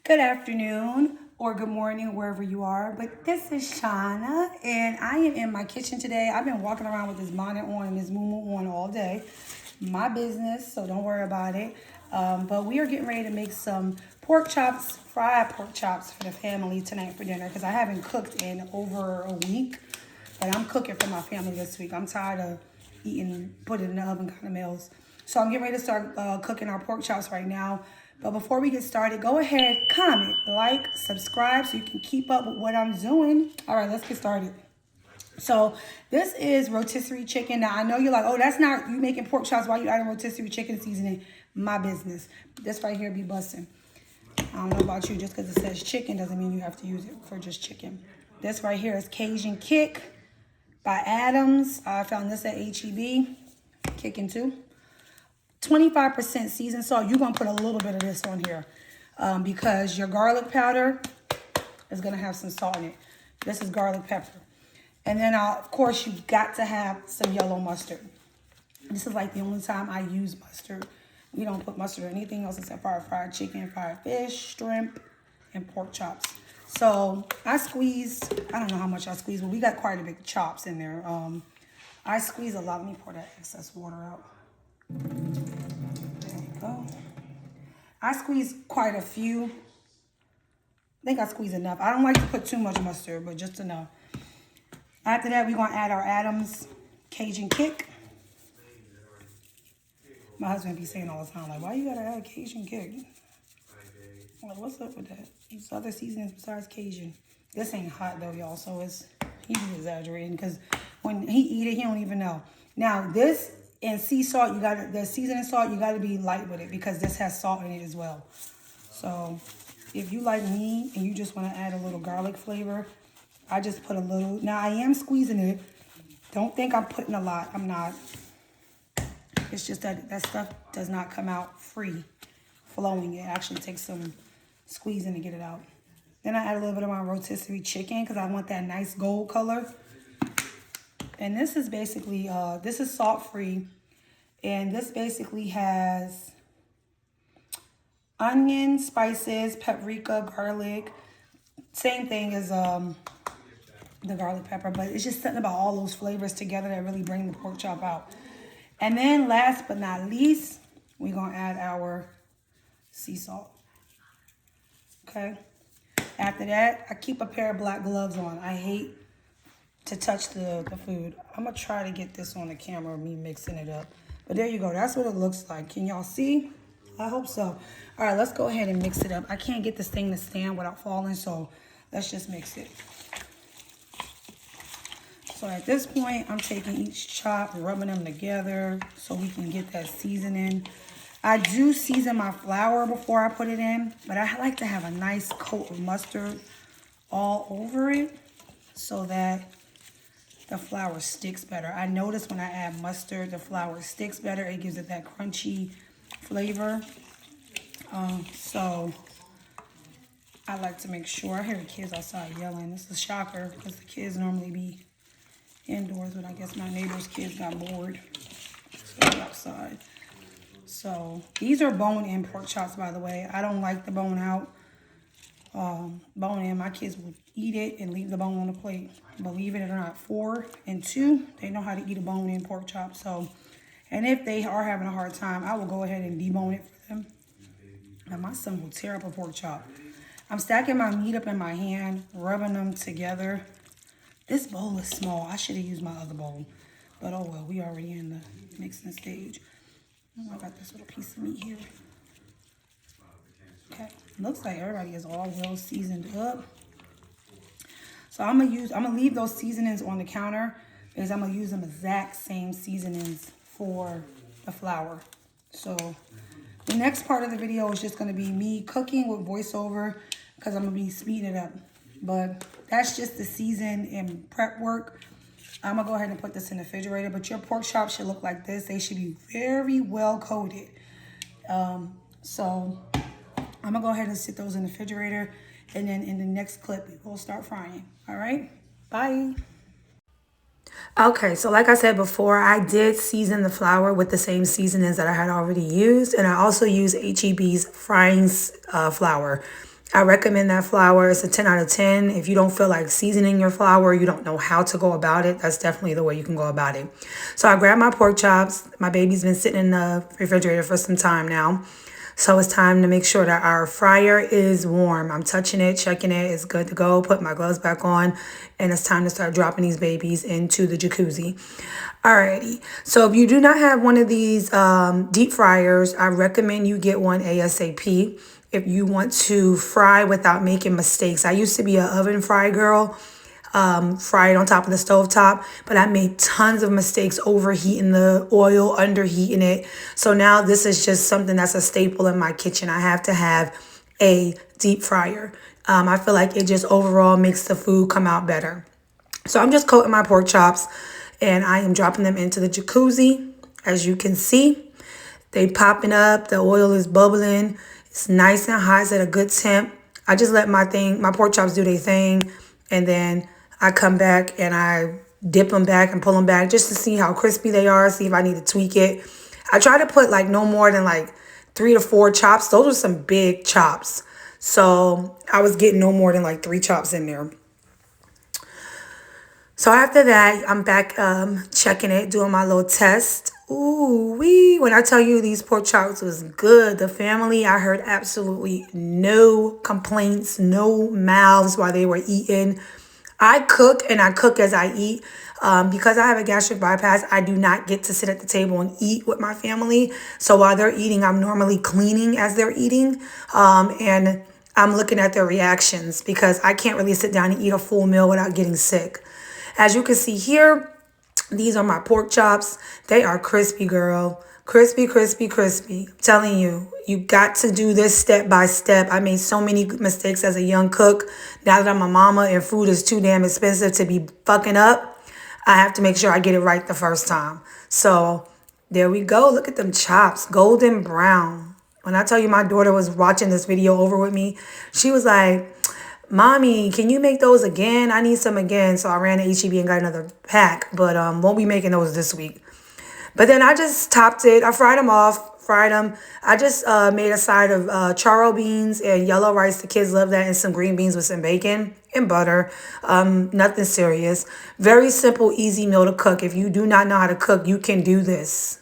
Good afternoon or good morning, wherever you are. But this is Shonna, and I am in my kitchen today. I've been walking around with this bonnet on and this moo on all day. My business, so don't worry about it. But we are getting ready to make some pork chops, fried pork chops for the family tonight for dinner because I haven't cooked in over a week. But I'm cooking for my family this week. I'm tired of eating, put it in the oven kind of meals. So I'm getting ready to start cooking our pork chops right now. But before we get started, go ahead, comment, like, subscribe so you can keep up with what I'm doing. All right, let's get started. So this is rotisserie chicken. Now, I know you're like, oh, that's not, you making pork chops while you adding rotisserie chicken seasoning. My business. This right here be busting. I don't know about you, just because it says chicken doesn't mean you have to use it for just chicken. This right here is Cajun Kick by Adams. I found this at HEB. Kicking too. 25% seasoned salt. You're going to put a little bit of this on here because your garlic powder is going to have some salt in it. This is garlic pepper. And then, of course, you've got to have some yellow mustard. This is like the only time I use mustard. We don't put mustard or anything else except for our fried chicken, fried fish, shrimp, and pork chops. So I squeezed, I don't know how much I squeezed, but we got quite a big chops in there. I squeeze a lot. Let me pour that excess water out. There you go. I squeeze quite a few. I think I squeeze enough. I don't like to put too much mustard, but just enough. After that, we're going to add our Adams Cajun Kick. My husband be saying all the time, like, why you got to add Cajun Kick? I'm like, what's up with that? There's other seasonings besides Cajun. This ain't hot, though, y'all, so he be exaggerating because when he eat it, he don't even know. Now, this and sea salt, the seasoning salt, you got to be light with it because this has salt in it as well. So if you like me and you just want to add a little garlic flavor, I just put a little. Now I am squeezing it. Don't think I'm putting a lot. I'm not. It's just that stuff does not come out free flowing. It actually takes some squeezing to get it out. Then I add a little bit of my rotisserie chicken because I want that nice gold color. And this is basically, this is salt-free. And this basically has onion, spices, paprika, garlic. Same thing as the garlic pepper. But it's just something about all those flavors together that really bring the pork chop out. And then last but not least, we're going to add our sea salt. Okay. After that, I keep a pair of black gloves on. I hate to touch the food. I'm going to try to get this on the camera, me mixing it up. But there you go. That's what it looks like. Can y'all see? I hope so. All right, let's go ahead and mix it up. I can't get this thing to stand without falling, so let's just mix it. So at this point, I'm taking each chop, rubbing them together so we can get that seasoning. I do season my flour before I put it in, but I like to have a nice coat of mustard all over it so that the flour sticks better. I notice when I add mustard, the flour sticks better. It gives it that crunchy flavor. So I like to make sure. I hear the kids outside yelling. This is a shocker because the kids normally be indoors, but I guess my neighbor's kids got bored. So they're outside. So these are bone-in pork chops, by the way. I don't like the bone out. Bone-in, my kids will eat it and leave the bone on the plate. Believe it or not, 4 and 2, they know how to eat a bone-in pork chop. So, and if they are having a hard time, I will go ahead and debone it for them. And my son will tear up a pork chop. I'm stacking my meat up in my hand, rubbing them together. This bowl is small. I should have used my other bowl. But oh well, we already in the mixing stage. Oh, I got this little piece of meat here. Okay, looks like everybody is all well seasoned up. So I'm gonna leave those seasonings on the counter because I'm gonna use them exact same seasonings for the flour. So the next part of the video is just gonna be me cooking with voiceover because I'm gonna be speeding it up. But that's just the season and prep work. I'm gonna go ahead and put this in the refrigerator, but your pork chops should look like this. They should be very well coated. So I'm gonna go ahead and sit those in the refrigerator, and then in the next clip, we'll start frying. All right, bye. Okay, so like I said before, I did season the flour with the same seasonings that I had already used, and I also use HEB's frying flour. I recommend that flour. It's a 10 out of 10. If you don't feel like seasoning your flour, you don't know how to go about it, that's definitely the way you can go about it. So I grabbed my pork chops. My baby's been sitting in the refrigerator for some time now. So it's time to make sure that our fryer is warm. I'm touching it, checking it. It's good to go. Put my gloves back on. And it's time to start dropping these babies into the jacuzzi. Alrighty. So if you do not have one of these deep fryers, I recommend you get one ASAP. If you want to fry without making mistakes. I used to be an oven fry girl, fry it on top of the stove top, but I made tons of mistakes overheating the oil, underheating it. So now this is just something that's a staple in my kitchen. I have to have a deep fryer. I feel like it just overall makes the food come out better. So I'm just coating my pork chops and I am dropping them into the jacuzzi. As you can see, they popping up. The oil is bubbling. It's nice and hot. It's at a good temp. I just let my pork chops do their thing. And then I come back and I dip them back and pull them back just to see how crispy they are, see if I need to tweak it. I try to put like no more than like 3 to 4 chops. Those are some big chops. So I was getting no more than like 3 chops in there. So after that, I'm back checking it, doing my little test. Ooh, when I tell you these pork chops was good, the family, I heard absolutely no complaints, no mouths while they were eating. I cook and I cook as I eat. Because I have a gastric bypass, I do not get to sit at the table and eat with my family. So while they're eating, I'm normally cleaning as they're eating. And I'm looking at their reactions because I can't really sit down and eat a full meal without getting sick. As you can see here, these are my pork chops. They are crispy, girl. Crispy, crispy, crispy. I'm telling you, you got to do this step by step. I made so many mistakes as a young cook. Now that I'm a mama and food is too damn expensive to be fucking up, I have to make sure I get it right the first time. So there we go. Look at them chops, golden brown. When I tell you my daughter was watching this video over with me, she was like, Mommy, can you make those again? I need some again. So I ran to HEB and got another pack, but won't be making those this week. But then I just topped it. I fried them off, fried them. I just made a side of charro beans and yellow rice. The kids love that, and some green beans with some bacon and butter. Nothing serious. Very simple, easy meal to cook. If you do not know how to cook, you can do this.